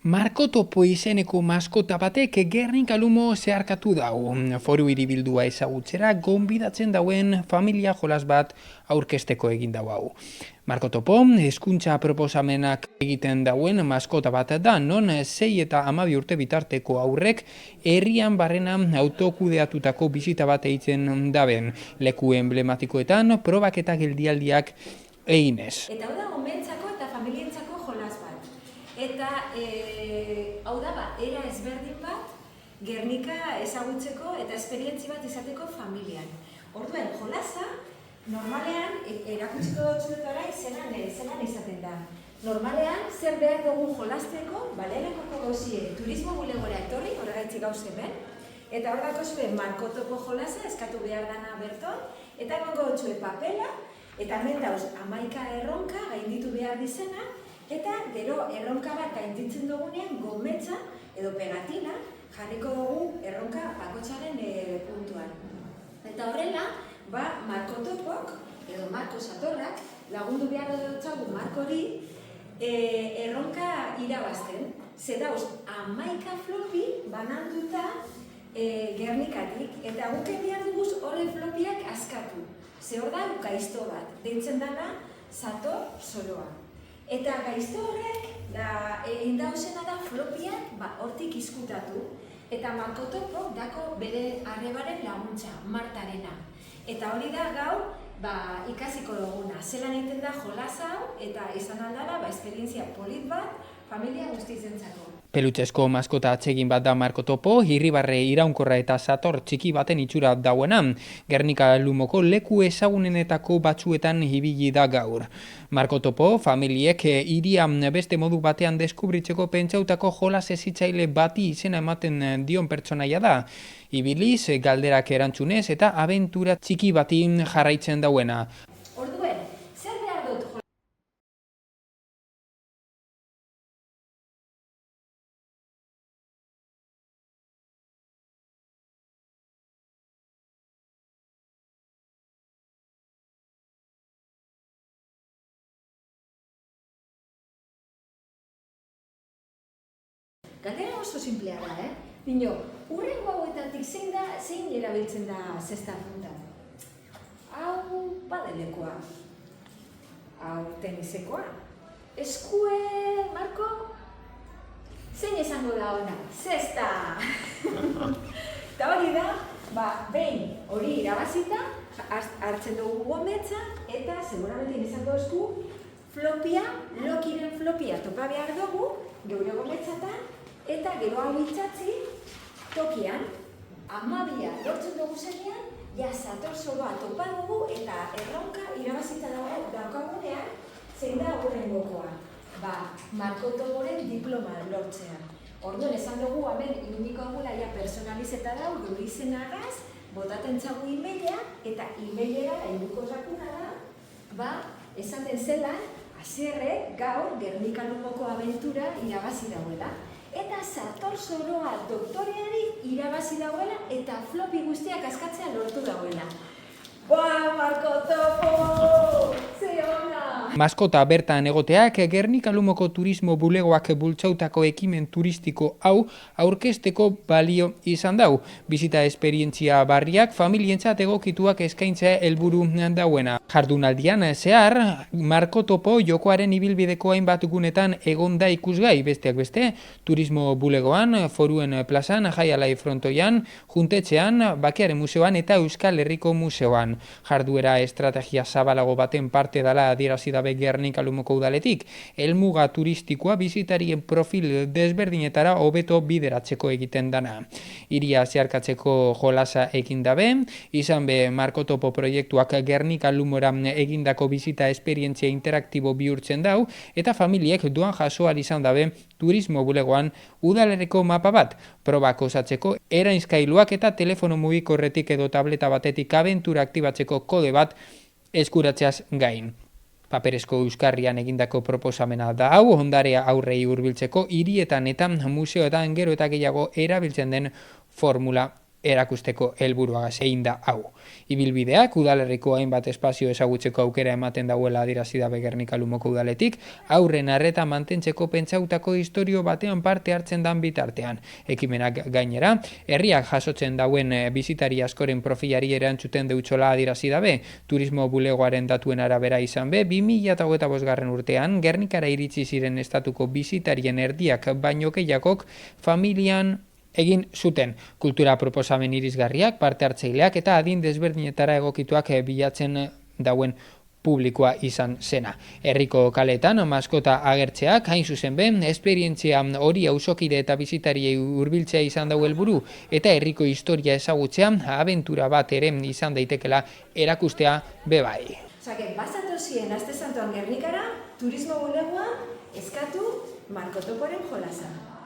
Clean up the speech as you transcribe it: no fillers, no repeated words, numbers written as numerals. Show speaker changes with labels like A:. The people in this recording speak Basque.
A: Marko Topo izeneko maskota batek Gernika Lumo zeharkatu dau. Foru hiribildua ezagutzera gonbidatzen dauen familia jolas bat aurkezteko egin dau hau. Marko Topo hezkuntza proposamenak egiten dauen maskota bat da, non 6 eta 12 urte bitarteko aurrek herrian barrena autokudeatutako bizita bat egiten daben. Leku emblematikoetan probak eta geldialdiak eginez.
B: Eta hau da umentzako eta familientzako jolas bat. Eta hau da era ezberdin bat Gernika ezagutzeko eta esperientzi bat izateko familian. Orduen, jolasa normalean erakutsiko dut orain zelan izaten da. Normalean zer behar dugu jolasteko, lehenengo gauzie turismo bulegora etorri, horregaitzik gauz hemen, eta hor dakozue Marko Topo jolasa eskatu behar dana berton, eta gongo dutxue papela, eta hemen dauz 11 erronka gainditu behar dizena, eta gero erronka bat gainditzen dugunean gometza edo pegatina jarriko dugu erronka bakotzaren puntuan. Eta horrela, Marko Topok edo Marko Satorrak lagundu behar dutzagu Markori erronka irabazten. Ze dauz 11 flopi bananduta Gernikatik, eta guk behar duguz horren flopiak askatu. Ze hor da gaizto bat, deitzen dana Sator Soroa. Eta gaizto horrek, egin dauzena da flopiak hortik izkutatu, eta Marko Topok dako bere arrebaren laguntza, Martarena. Eta hori da gaur ikasiko duguna, zelan egiten da jolasa hau, eta izan aldala esperientzia polit bat, familia guztizentzako.
A: Pelutxezko maskota atsegin bat da Marko Topo, Irribarre iraunkorra eta sator txiki baten itxura dauena. Gernika Lumoko leku ezagunenetako batzuetan ibili da gaur. Marko Topo familiek hiria beste modu batean deskubritzeko pentsautako jolas hezitzaile bati izena ematen dion pertsonaia da. Ibiliz, galderak erantzunez eta abentura txiki bati jarraitzen dauena.
B: Orduen, zer behar dut jolas? Galdera oso simplea da, Dino, urrengo hauetatik zein erabiltzen da zesta punta? Hau badelekoa. Hau tenisekoa. Eskue, Marko? Zein esango da ona? Zesta! Eta hori da, behin hori irabazita, hartzen dugu gometza, eta seguramente izango esku flopia, lokiren flopia topa behar dugu, geure gometzatan, eta gero hau itxatzi, tokian, 12 lortzen dugu zenean, Sator Soroa topa dugu eta erronka irabazita daukagunean, zein da hurrengokoa. Marko Toporen diploma lortzean. Orduan esan dugu, hemen irudiko gula personalizeta dau, gure izenagaz, botaten txagu e-maila, eta e-mailera helduko zakuna da, esaten zelan, Azierre gaur Gernika Lumoko abentura irabazi dauela. Eta Sator Soroa doktoreari irabazi dauela eta flopi guztiak askatzea lortu dauela. Marko Topo! Ze ona!
A: Maskota bertan egoteak Gernika Lumoko turismo bulegoak bultzautako ekimen turistiko hau aurkezteko balio izan dau. Bizita esperientzia barriak familientzat egokituak eskaintzea helburu dauena. Jardunaldian zehar, Marko Topo jokoaren ibilbideko hainbat gunetan egon da ikusgai, besteak beste, turismo bulegoan, foruen plazan, jaialai frontoian, juntetxean, bakearen museoan eta Euskal Herriko museoan. Jarduera estrategia zabalago baten parte dela adierazi dabe Gernika Lumoko udaletik, helmuga turistikoa bisitarien profil desberdinetara hobeto bideratzeko egiten dana. Hiria zeharkatzeko jolasa egin dabe, izan be Marko Topo proiektuak Gernika Lumora egindako bizita esperientzia interaktibo bihurtzen dau, eta familiek doan jasoal izan dabe turismo bulegoan udalerriko mapa bat, probak osatzeko erainzkailuak eta telefono mugikorretik edo tableta batetik abentura aktibatzeko kode bat eskuratzeaz gain. Paperezko euskarrian egindako proposamena da hau, ondarea aurrei hurbiltzeko hirietan eta museoetan gero eta gehiago erabiltzen den formula erakusteko helburuagaz egin da hau. Ibilbideak udalerriko hainbat espazio ezagutzeko aukera ematen dauela adierazi da Gernika Lumoko udaletik, aurren arreta mantentzeko pentsautako istorio batean parte hartzen dan bitartean. Ekimenak gainera, herriak jasotzen dauen bizitari askoren profilari erantzuten deutsola adierazi dabe, turismo bulegoaren datuen arabera izan be, 2025 urtean Gernikara iritsi ziren estatuko bizitarien erdiak baino gehiagok familian egin zuten. Kultura proposamen irisgarriak, parte hartzaileak eta adin desberdinetara egokituak bilatzen dauen publikoa izan zena. Herriko kaletan maskota agertzeak hain zuzen ben, esperientzia hori auzokide eta bizitariei hurbiltzea izan dau helburu eta herriko historia ezagutzea abentura bat ere izan daitekela erakustea bebai.
B: Osake, bazatozien aste santuan Gernikara, turismo bulegoan eskatu Marko Toporen jolasa.